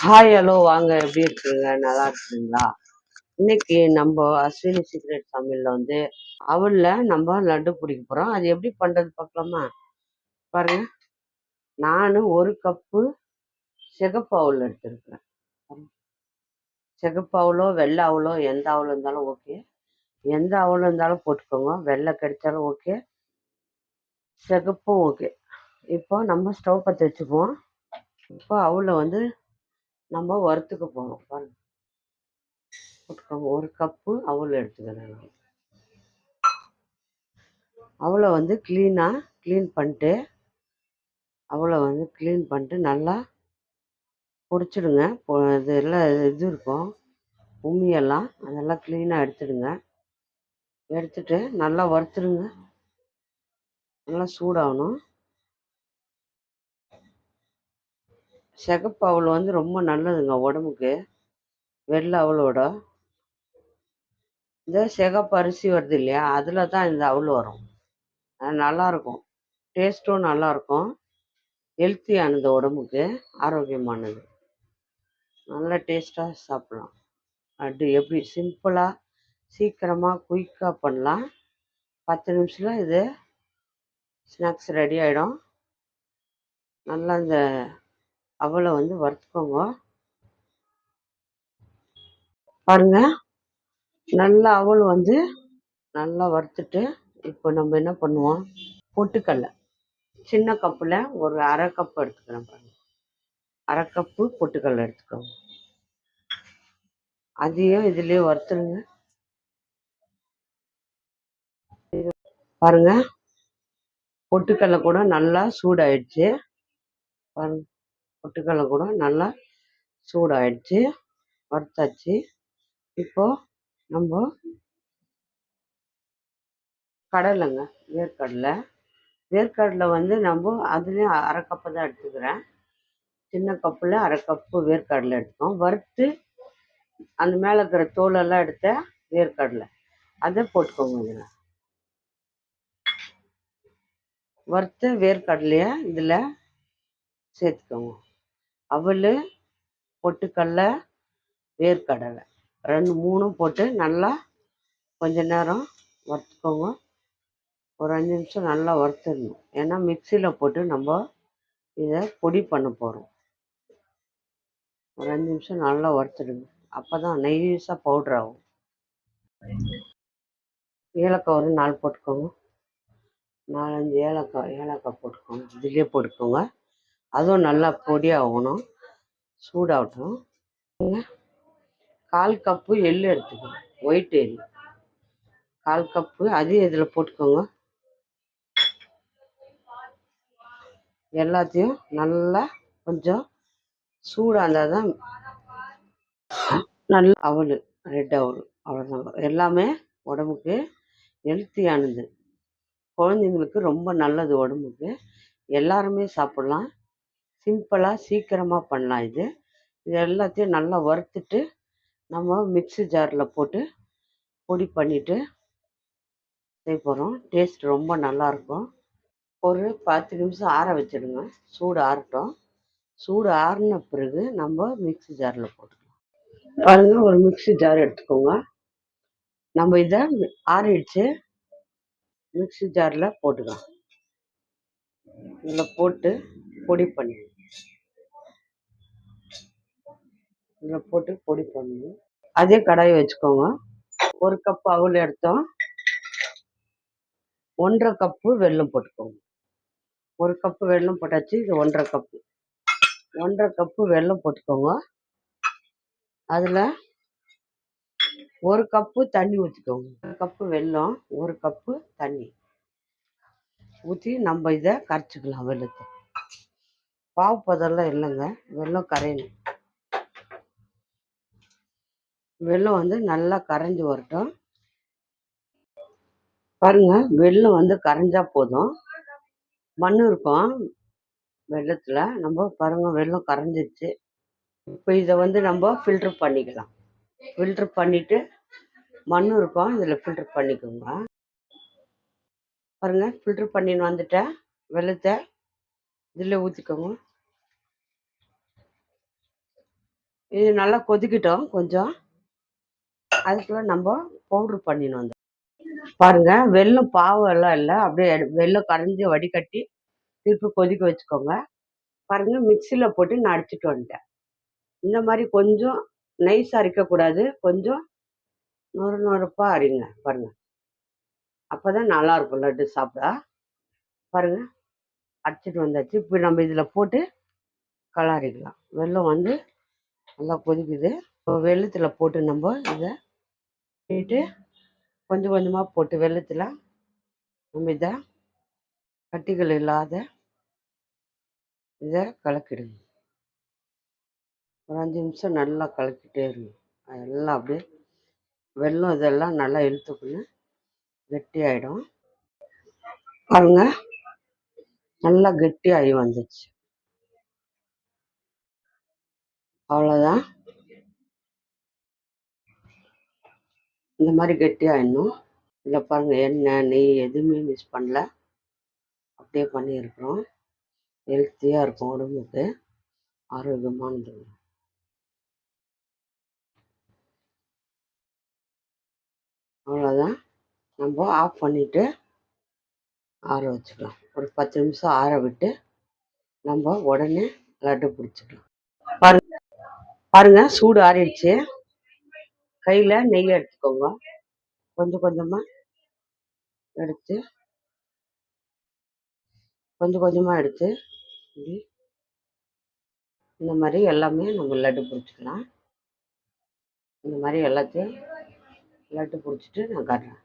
Hi hello வாங்க, எப்படி இருக்கீங்க? நல்லா இருக்கீங்களா? இன்னைக்கு நம்ம அஸ்வினி சீக்ரெட் சமையல்ல வந்து அவல்ல நம்ம லட்டு பிடிக்க போறோம். அது எப்படி பண்றது பார்க்கலாமா? பாருங்க, நான் ஒரு கப்பு சிகப்பு அவல் எடுத்திருக்கிறேன். சிகப்பு அவலோ வெள்ளை அவலோ எந்த அவல் இருந்தாலும் ஓகே. எந்த அவல் இருந்தாலும் போட்டுக்கோங்க. வெள்ளை கிடைச்சாலும் ஓகே, சிகப்பும் ஓகே. இப்போ நம்ம ஸ்டவ் பற்ற வச்சுக்குவோம். இப்போ அவலை வந்து நம்ம வறுத்துக்க போகிறோம். பாருங்க, போட்டுக்கோங்க. ஒரு கப்பு அவல் எடுத்துக்கிறேன் நான். அவளை வந்து க்ளீன் பண்ணிட்டு நல்லா பொடிச்சிடுங்க. இது எல்லாம் இது இருக்கும், உம்மியெல்லாம் அதெல்லாம் க்ளீனாக எடுத்துடுங்க. எடுத்துட்டு நல்லா வறுத்துடுங்க. நல்லா சூடாகணும். சிகப்பு அவல் வந்து ரொம்ப நல்லதுங்க உடம்புக்கு, வெள்ளை அவளோட. இந்த சிகப்பு அரிசி வருது இல்லையா, அதில் தான் இந்த அவல் வரும். அது நல்லாயிருக்கும், டேஸ்ட்டும் நல்லாயிருக்கும், ஹெல்த்தியானது, உடம்புக்கு ஆரோக்கியமானது, நல்ல டேஸ்ட்டாக சாப்பிட்லாம். அது எப்படி சிம்பிளாக சீக்கிரமாக குயிக்காக பண்ணலாம். 10 நிமிஷத்தில் இது ஸ்நாக்ஸ் ரெடி ஆகிடும். நல்லா இந்த அவலை வந்து வறுத்துக்கோங்க. பாருங்க, நல்லா அவல் வந்து நல்லா வறுத்துட்டு இப்போ நம்ம என்ன பண்ணுவோம், பொட்டுக்கடலை சின்ன கப்பில் ஒரு அரை கப் எடுத்துக்கிறேன். பாருங்க, அரை கப்பு பொட்டுக்கடலை எடுத்துக்கோங்க. அதையும் இதுலேயே வறுத்துருங்க. பாருங்க, பொட்டுக்கடலை கூட நல்லா சூடாயிடுச்சு. பாருங்க, பொட்டுக்கடலை கூட நல்லா சூடாயிடுச்சு, வறுத்தாச்சு. இப்போ நம்ம கடலைங்க, வேர்க்கடலை வந்து நம்ம அதுலேயும் அரை கப்பு தான் எடுத்துக்கிறேன். சின்ன கப்பில் அரை கப்பு வேர்க்கடலை எடுத்துக்கோம். வறுத்து அந்த மேலே இருக்கிற தோலெல்லாம் எடுத்த வேர்க்கடலை அதை போட்டுக்கோங்க. இதில் வறுத்த வேர்க்கடலையை இதில் சேர்த்துக்கோங்க. அவல், பொட்டுக்கடலை, வேர்க்கடலை மூணும் போட்டு நல்லா கொஞ்ச நேரம் வறுத்துக்கோங்க. ஒரு 5 நிமிஷம் நல்லா வறுத்துடணும். ஏன்னா மிக்சியில் போட்டு நம்ம இதை பொடி பண்ண போகிறோம். ஒரு 5 நிமிஷம் நல்லா வறுத்துடுங்க. அப்போ தான் நைஸாக பவுட்ரு ஆகும். ஏலக்காய் ஒரு 4 போட்டுக்கோங்க. 4-5 ஏலக்காய் போட்டுக்கோங்க. இதுலேயே போட்டுக்கோங்க. அதுவும் நல்லா பொடியாகணும், சூடாகட்டும். 1/4 கப்பு எள் எடுத்துக்கோங்க, ஒயிட் எள் 1/4 கப்பு. அதையும் இதில் போட்டுக்கோங்க. எல்லாத்தையும் நல்லா கொஞ்சம் சூடாக இருந்தால் தான் நல்ல அவல், ரெட் அவல், அவ்வளோதாங்க. எல்லாமே உடம்புக்கு ஹெல்த்தியானது, குழந்தைங்களுக்கு ரொம்ப நல்லது உடம்புக்கு. எல்லாருமே சாப்பிட்லாம், சிம்பிளாக சீக்கிரமாக பண்ணலாம். இது எல்லாத்தையும் நல்லா வறுத்துட்டு நம்ம மிக்ஸி ஜாரில் போட்டு பொடி பண்ணிவிட்டு செய்ய போகிறோம். டேஸ்ட் ரொம்ப நல்லாயிருக்கும். ஒரு 10 நிமிஷம் ஆற வச்சிடுங்க. சூடு ஆறட்டும். சூடு ஆறின பிறகு நம்ம மிக்ஸி ஜாரில் போட்டுக்கலாம். பாருங்க, ஒரு மிக்ஸி ஜார் எடுத்துக்கோங்க. நம்ம இதை ஆறிடுச்சு, மிக்ஸி ஜாரில் போட்டுக்கலாம். இதில் போட்டு பொடி பண்ணி அதே கடாயை வச்சுக்கோங்க. ஒரு கப்பு அவல் எடுத்தோம், 1/2 கப்பு வெல்லம் போட்டுக்கோங்க. ஒரு கப்பு வெல்லம் போட்டாச்சு. இது 1/2 கப்பு வெல்லம் போட்டுக்கோங்க. அதில் ஒரு கப்பு தண்ணி ஊற்றிக்கோங்க. 1 கப்பு வெல்லம், 1 கப்பு தண்ணி ஊற்றி நம்ம இதை கரைச்சிக்கலாம். வெல்லத்தை பாவு பதெல்லாம் இல்லைங்க, வெல்லம் கரையணும். வெல்லம் வந்து நல்லா கரைஞ்சி வரட்டும். பாருங்க, வெல்லம் வந்து கரைஞ்சா போதும். மண் இருக்கும் வெல்லத்தில். நம்ம பாருங்க, வெல்லம் கரைஞ்சிருச்சு. இப்போ இதை வந்து நம்ம ஃபில்ட்ரு பண்ணிக்கலாம். ஃபில்ட்ரு பண்ணிவிட்டு மண் இருக்கும், இதில் ஃபில்ட்ரு பண்ணிக்கோங்க. பாருங்கள், ஃபில்ட்ரு பண்ணின்னு வந்துட்டேன். வெல்லத்தை இதில் ஊற்றிக்கோங்க. இது நல்லா கொதிக்கிட்டோம் கொஞ்சம். அதுக்குள்ள நம்ம பவுட்ரு பண்ணிடணும். பாருங்க, வெல்லம் பாவு எல்லாம் இல்லை, அப்படியே வெல்லம் கரைஞ்சி வடிகட்டி திருப்பி கொதிக்க வச்சுக்கோங்க. பாருங்க, மிக்சியில் போட்டு நான் அடிச்சுட்டு வந்துட்டேன். இந்த மாதிரி கொஞ்சம் நைஸாக அரைக்கக்கூடாது, கொஞ்சம் நொறு நொறுப்பாக அரைங்க. பாருங்க, அப்பதான் நல்லா இருக்கும் லட்டு சாப்பிட. பாருங்க, அடிச்சிட்டு வந்தாச்சு. இப்போ நம்ம இதில் போட்டு கலாரிக்கலாம். வெல்லம் நல்லா கொதிக்குது. வெள்ளத்தில் போட்டு நம்ம இதை போட்டு கொஞ்சம் கொஞ்சமாக போட்டு வெள்ளத்தில் நம்ம இதை கட்டிகள் இல்லாத இதை கலக்கிடுங்க. ஒரு 5 நிமிஷம் நல்லா கலக்கிட்டே இருங்க. அதெல்லாம் அப்படியே வெல்லம் இதெல்லாம் நல்லா இழுத்துக்குன்னு கெட்டியாயிடும். பாருங்க, நல்லா கெட்டியாகி வந்துச்சு. அவ்வளோதான். இந்த மாதிரி கெட்டியாயிடணும். இதில் பாருங்கள், எண்ணெய் நெய் எதுவுமே மிஸ் பண்ணல, அப்படியே பண்ணியிருக்கிறோம். ஹெல்த்தியாக இருக்கும், உடம்புக்கு ஆரோக்கியமானது. அவ்வளோதான். நம்ம ஆஃப் பண்ணிவிட்டு ஆற வச்சுக்கலாம். ஒரு 10 நிமிஷம் ஆற விட்டு நம்ம உடனே லட்டு பிடிச்சிக்கலாம். பாருங்க பாருங்க, சூடு ஆறிடுச்சு. கையில் நெய் எடுத்துக்கோங்க. கொஞ்சம் கொஞ்சமாக எடுத்து இப்படி இந்த மாதிரி எல்லாமே நம்ம லட்டு பிடிச்சிக்கலாம். இந்த மாதிரி எல்லாத்தையும் லட்டு பிடிச்சிட்டு நான் காட்டுறேன்.